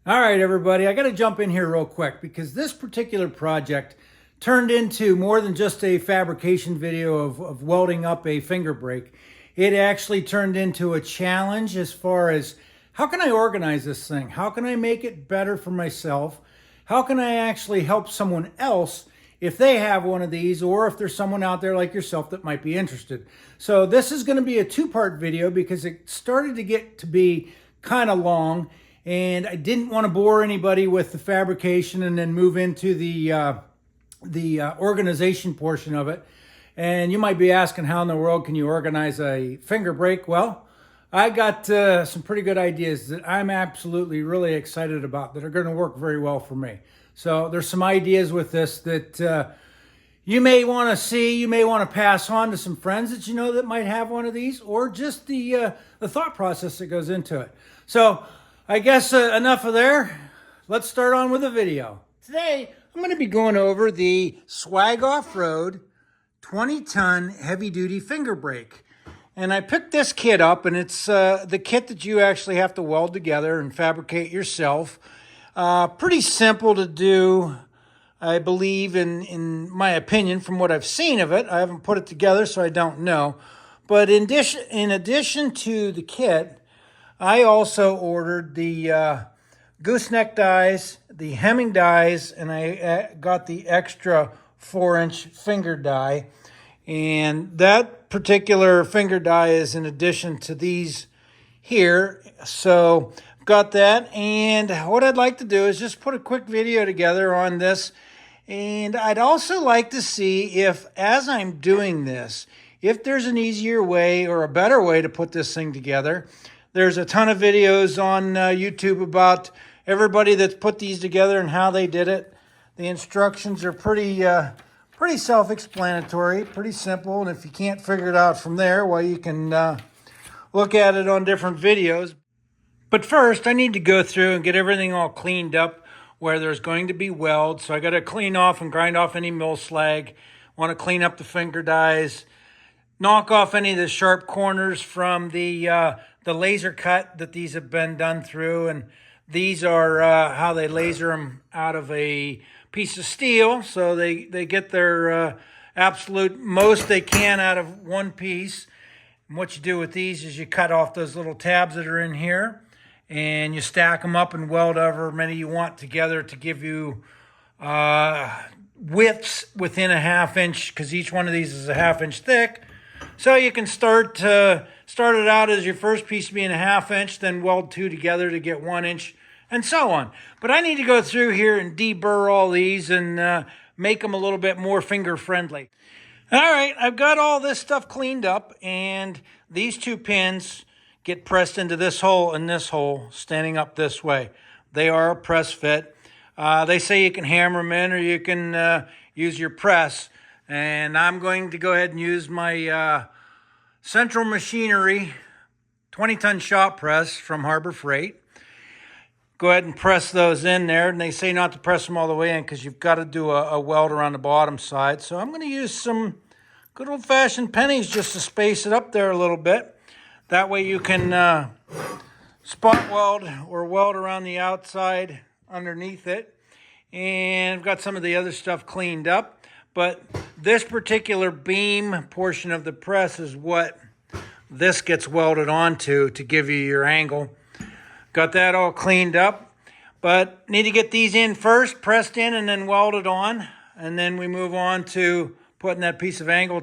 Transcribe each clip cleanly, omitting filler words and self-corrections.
All right, everybody, I got to jump in here real quick because this particular project turned into more than just a fabrication video of welding up a finger brake. It actually turned into a challenge as far as how can I organize this thing? How can I make it better for myself? How can I actually help someone else if they have one of these, or if there's someone out there like yourself that might be interested? So this is going to be a two-part video because it started to get to be kind of long. And I didn't want to bore anybody with the fabrication and then move into the organization portion of it. And you might be asking, how in the world can you organize a finger brake? Well, I got some pretty good ideas that I'm absolutely really excited about that are going to work very well for me. So there's some ideas with this that you may want to see, you may want to pass on to some friends that you know that might have one of these, or just the thought process that goes into it. So I guess enough of there. Let's start on with the video. Today, I'm going to be going over the Swag Off-Road 20-ton heavy-duty finger brake. And I picked this kit up, and it's the kit that you actually have to weld together and fabricate yourself. Pretty simple to do, I believe, in my opinion, from what I've seen of it. I haven't put it together, so I don't know. But in addition to the kit, I also ordered the gooseneck dies, the hemming dies, and I got the extra 4-inch finger die. And that particular finger die is in addition to these here. So got that. And what I'd like to do is just put a quick video together on this. And I'd also like to see if, as I'm doing this, if there's an easier way or a better way to put this thing together. There's a ton of videos on YouTube about everybody that's put these together and how they did it. The instructions are pretty self-explanatory, pretty simple. And if you can't figure it out from there, well, you can look at it on different videos. But first, I need to go through and get everything all cleaned up where there's going to be weld. So I got to clean off and grind off any mill slag. Want to clean up the finger dies. Knock off any of the sharp corners from the laser cut that these have been done through. And these are how they laser them out of a piece of steel. So they get their absolute most they can out of one piece. And what you do with these is you cut off those little tabs that are in here. And you stack them up and weld however many you want together to give you widths within a 1/2 inch, because each one of these is a 1/2 inch thick. So you can start it out as your first piece being a 1/2 inch, then weld two together to get 1 inch, and so on. But I need to go through here and deburr all these and make them a little bit more finger friendly. All right, I've got all this stuff cleaned up, and these two pins get pressed into this hole and this hole, standing up this way. They are a press fit. They say you can hammer them in or you can use your press. And I'm going to go ahead and use my Central Machinery 20-ton shop press from Harbor Freight. Go ahead and press those in there. And they say not to press them all the way in because you've got to do a weld around the bottom side. So I'm going to use some good old-fashioned pennies just to space it up there a little bit. That way you can spot weld or weld around the outside underneath it. And I've got some of the other stuff cleaned up. But this particular beam portion of the press is what this gets welded onto to give you your angle. Got that all cleaned up, but need to get these in first, pressed in and then welded on. And then we move on to putting that piece of angle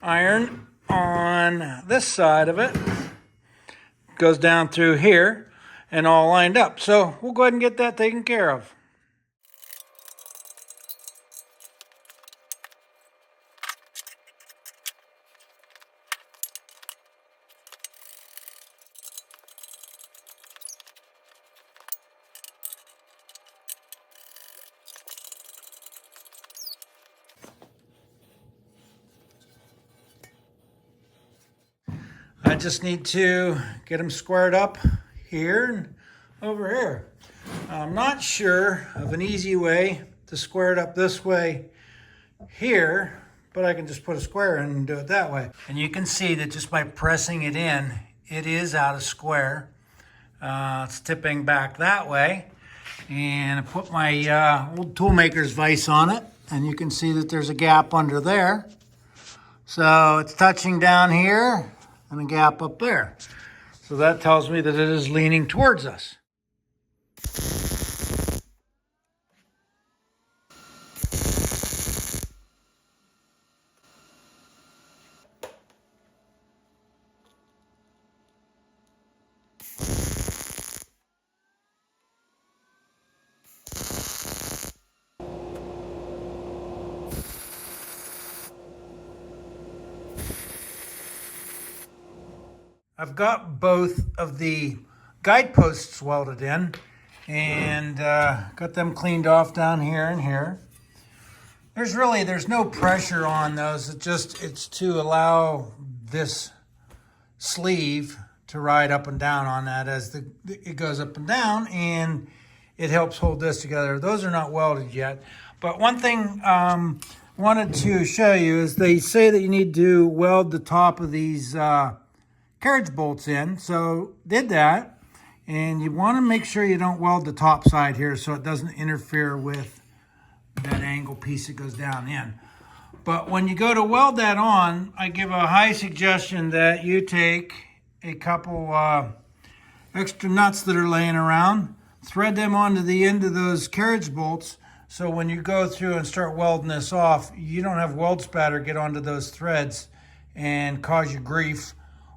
iron on this side of it. Goes down through here and all lined up. So we'll go ahead and get that taken care of. I just need to get them squared up here and over here. I'm not sure of an easy way to square it up this way here, but I can just put a square in and do it that way. And you can see that just by pressing it in, it is out of square. It's tipping back that way. And I put my old toolmaker's vise on it, and you can see that there's a gap under there. So it's touching down here and a gap up there. So that tells me that it is leaning towards us. I've got both of the guideposts welded in and got them cleaned off down here and here. There's no pressure on those. It's to allow this sleeve to ride up and down on that as it goes up and down, and it helps hold this together. Those are not welded yet. But one thing wanted to show you is they say that you need to weld the top of these carriage bolts in. So did that, and you want to make sure you don't weld the top side here so it doesn't interfere with that angle piece that goes down in. But when you go to weld that on, I give a high suggestion that you take a couple extra nuts that are laying around, thread them onto the end of those carriage bolts, so when you go through and start welding this off, you don't have weld spatter get onto those threads and cause you grief,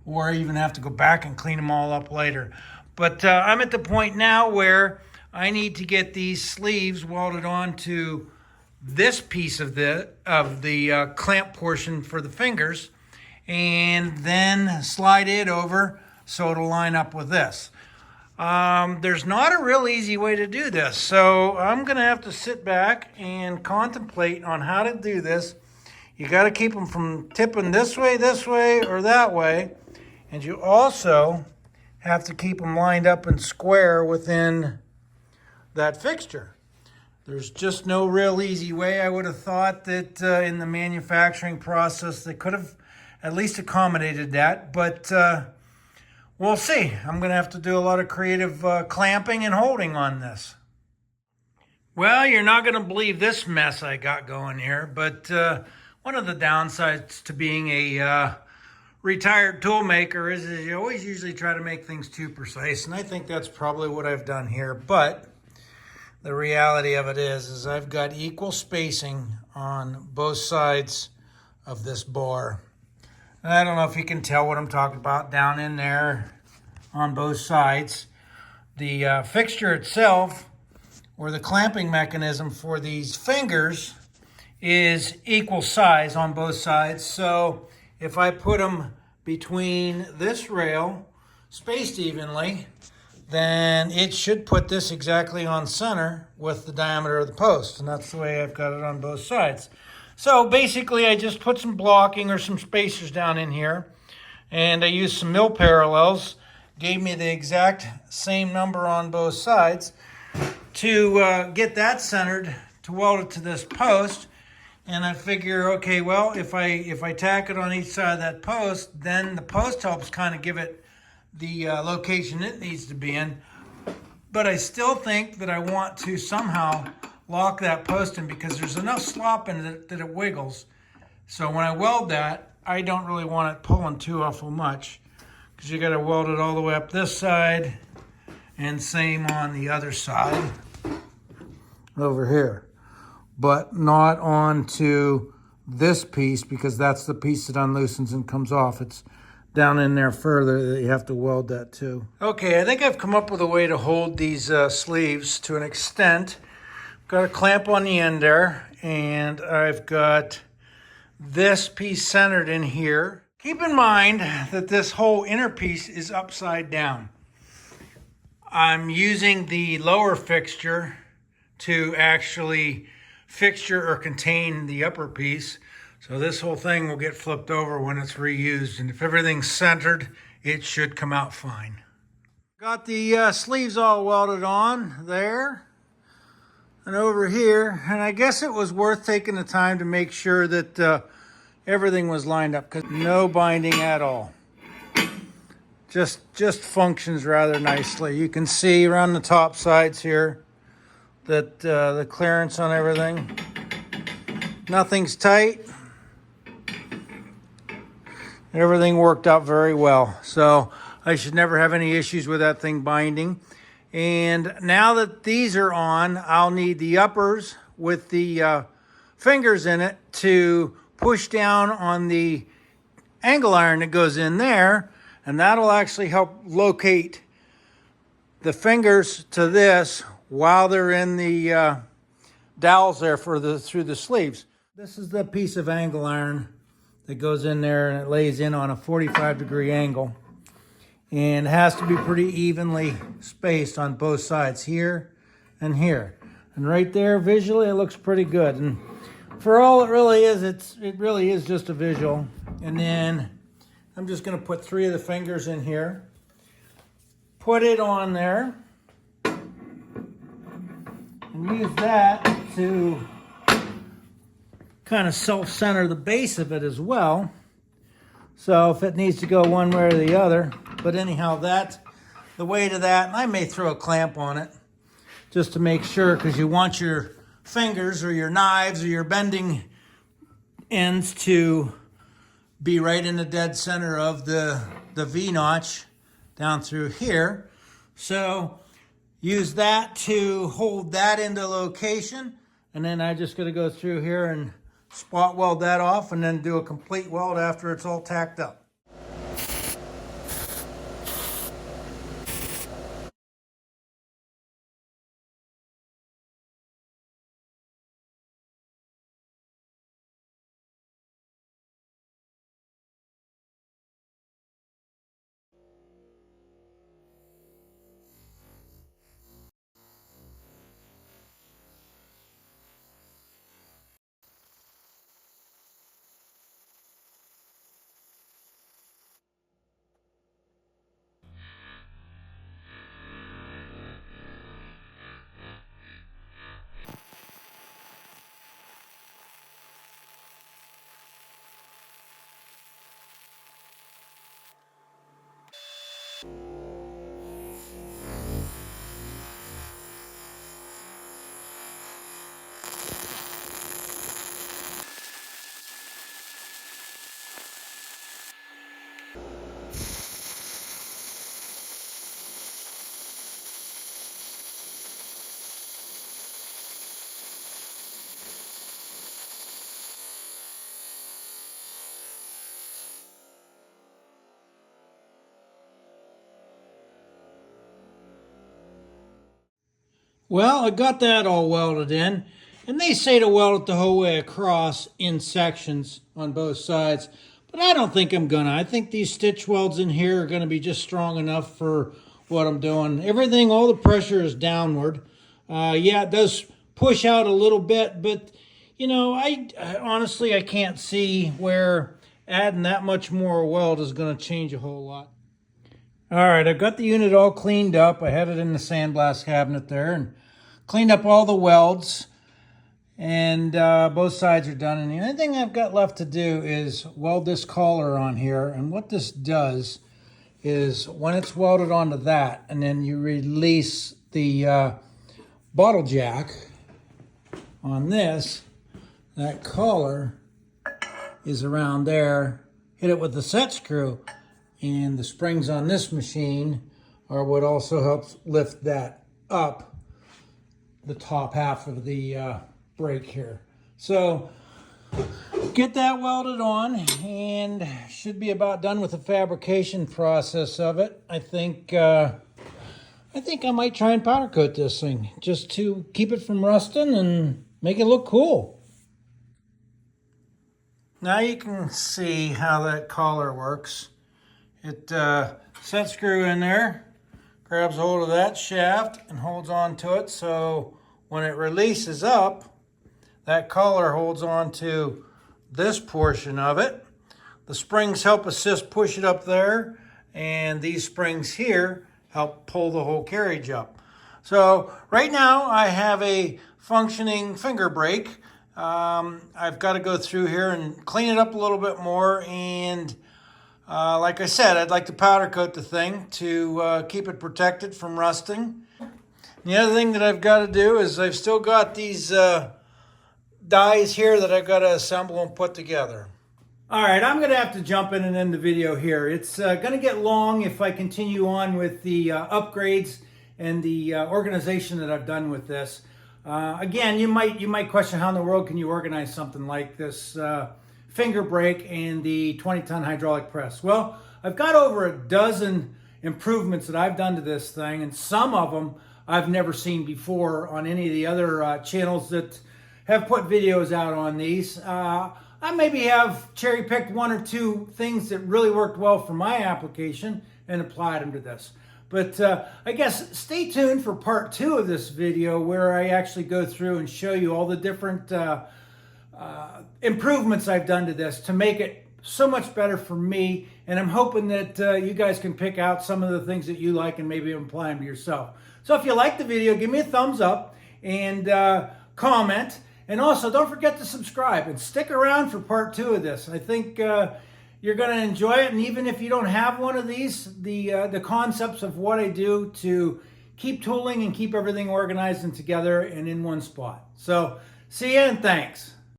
or even have to go back and clean them all up later. But I'm at the point now where I need to get these sleeves welded onto this piece of the clamp portion for the fingers, and then slide it over so it'll line up with this. There's not a real easy way to do this, so I'm gonna have to sit back and contemplate on how to do this. You got to keep them from tipping this way, or that way. And you also have to keep them lined up and square within that fixture. There's just no real easy way. I would have thought that in the manufacturing process they could have at least accommodated that, but we'll see. I'm going to have to do a lot of creative clamping and holding on this. Well, you're not going to believe this mess I got going here, but one of the downsides to being a retired tool maker is you always usually try to make things too precise, and I think that's probably what I've done here. But the reality of it is I've got equal spacing on both sides of this bar. And I don't know if you can tell what I'm talking about down in there on both sides. The fixture itself, or the clamping mechanism for these fingers, is equal size on both sides. So if I put them between this rail, spaced evenly, then it should put this exactly on center with the diameter of the post. And that's the way I've got it on both sides. So basically I just put some blocking or some spacers down in here, and I used some mill parallels, gave me the exact same number on both sides to get that centered to weld it to this post. And I figure, okay, well, if I tack it on each side of that post, then the post helps kind of give it the location it needs to be in. But I still think that I want to somehow lock that post in, because there's enough slop in it that it wiggles. So when I weld that, I don't really want it pulling too awful much, because you got to weld it all the way up this side, and same on the other side over here. But not onto this piece, because that's the piece that unloosens and comes off. It's down in there further that you have to weld that too. Okay, I think I've come up with a way to hold these sleeves to an extent. Got a clamp on the end there, and I've got this piece centered in here. Keep in mind that this whole inner piece is upside down. I'm using the lower fixture to actually fixture or contain the upper piece. So this whole thing will get flipped over when it's reused. And if everything's centered, it should come out fine. Got the sleeves all welded on there and over here. And I guess it was worth taking the time to make sure that everything was lined up, because no binding at all. Just functions rather nicely. You can see around the top sides here, that the clearance on everything. Nothing's tight. Everything worked out very well. So I should never have any issues with that thing binding. And now that these are on, I'll need the uppers with the fingers in it to push down on the angle iron that goes in there, and that'll actually help locate the fingers to this while they're in the dowels there for through the sleeves. This is the piece of angle iron that goes in there, and it lays in on a 45-degree angle, and it has to be pretty evenly spaced on both sides, here and here. And right there, visually, it looks pretty good. And for all it really is, it really is just a visual. And then I'm just going to put 3 of the fingers in here, put it on there, and use that to kind of self-center the base of it as well. So if it needs to go one way or the other, but anyhow, that's the weight of that. And I may throw a clamp on it just to make sure, because you want your fingers or your knives or your bending ends to be right in the dead center of the V-notch down through here. So use that to hold that into location, and then I just got to go through here and spot weld that off, and then do a complete weld after it's all tacked up. Well, I got that all welded in, and they say to weld it the whole way across in sections on both sides, but I don't think I'm gonna. I think these stitch welds in here are gonna be just strong enough for what I'm doing. Everything, all the pressure is downward. Yeah, it does push out a little bit, but you know, I honestly, I can't see where adding that much more weld is gonna change a whole lot. All right, I've got the unit all cleaned up. I had it in the sandblast cabinet there and cleaned up all the welds, and both sides are done. And the only thing I've got left to do is weld this collar on here. And what this does is when it's welded onto that, and then you release the bottle jack on this, that collar is around there. Hit it with the set screw, and the springs on this machine are what also helps lift that up, the top half of the brake here. So get that welded on, and should be about done with the fabrication process of it. I think I might try and powder coat this thing just to keep it from rusting and make it look cool. Now you can see how that collar works. It set screw in there, grabs hold of that shaft and holds on to it, so when it releases up, that collar holds on to this portion of it. The springs help assist push it up there, and these springs here help pull the whole carriage up. So right now I have a functioning finger brake. I've got to go through here and clean it up a little bit more, and like I said, I'd like to powder coat the thing to keep it protected from rusting. The other thing that I've got to do is I've still got these dies here that I've got to assemble and put together. All right, I'm going to have to jump in and end the video here. It's going to get long if I continue on with the upgrades and the organization that I've done with this. Again, you might question how in the world can you organize something like this finger brake and the 20-ton hydraulic press. Well, I've got over a dozen improvements that I've done to this thing, and some of them I've never seen before on any of the other channels that have put videos out on these. I maybe have cherry-picked one or two things that really worked well for my application and applied them to this. But I guess stay tuned for part 2 of this video, where I actually go through and show you all the different improvements I've done to this to make it so much better for me. And I'm hoping that you guys can pick out some of the things that you like and maybe apply them to yourself. So if you like the video, give me a thumbs up and comment. And also, don't forget to subscribe and stick around for part 2 of this. I think you're going to enjoy it. And even if you don't have one of these, the concepts of what I do to keep tooling and keep everything organized and together and in one spot. So, see you and thanks.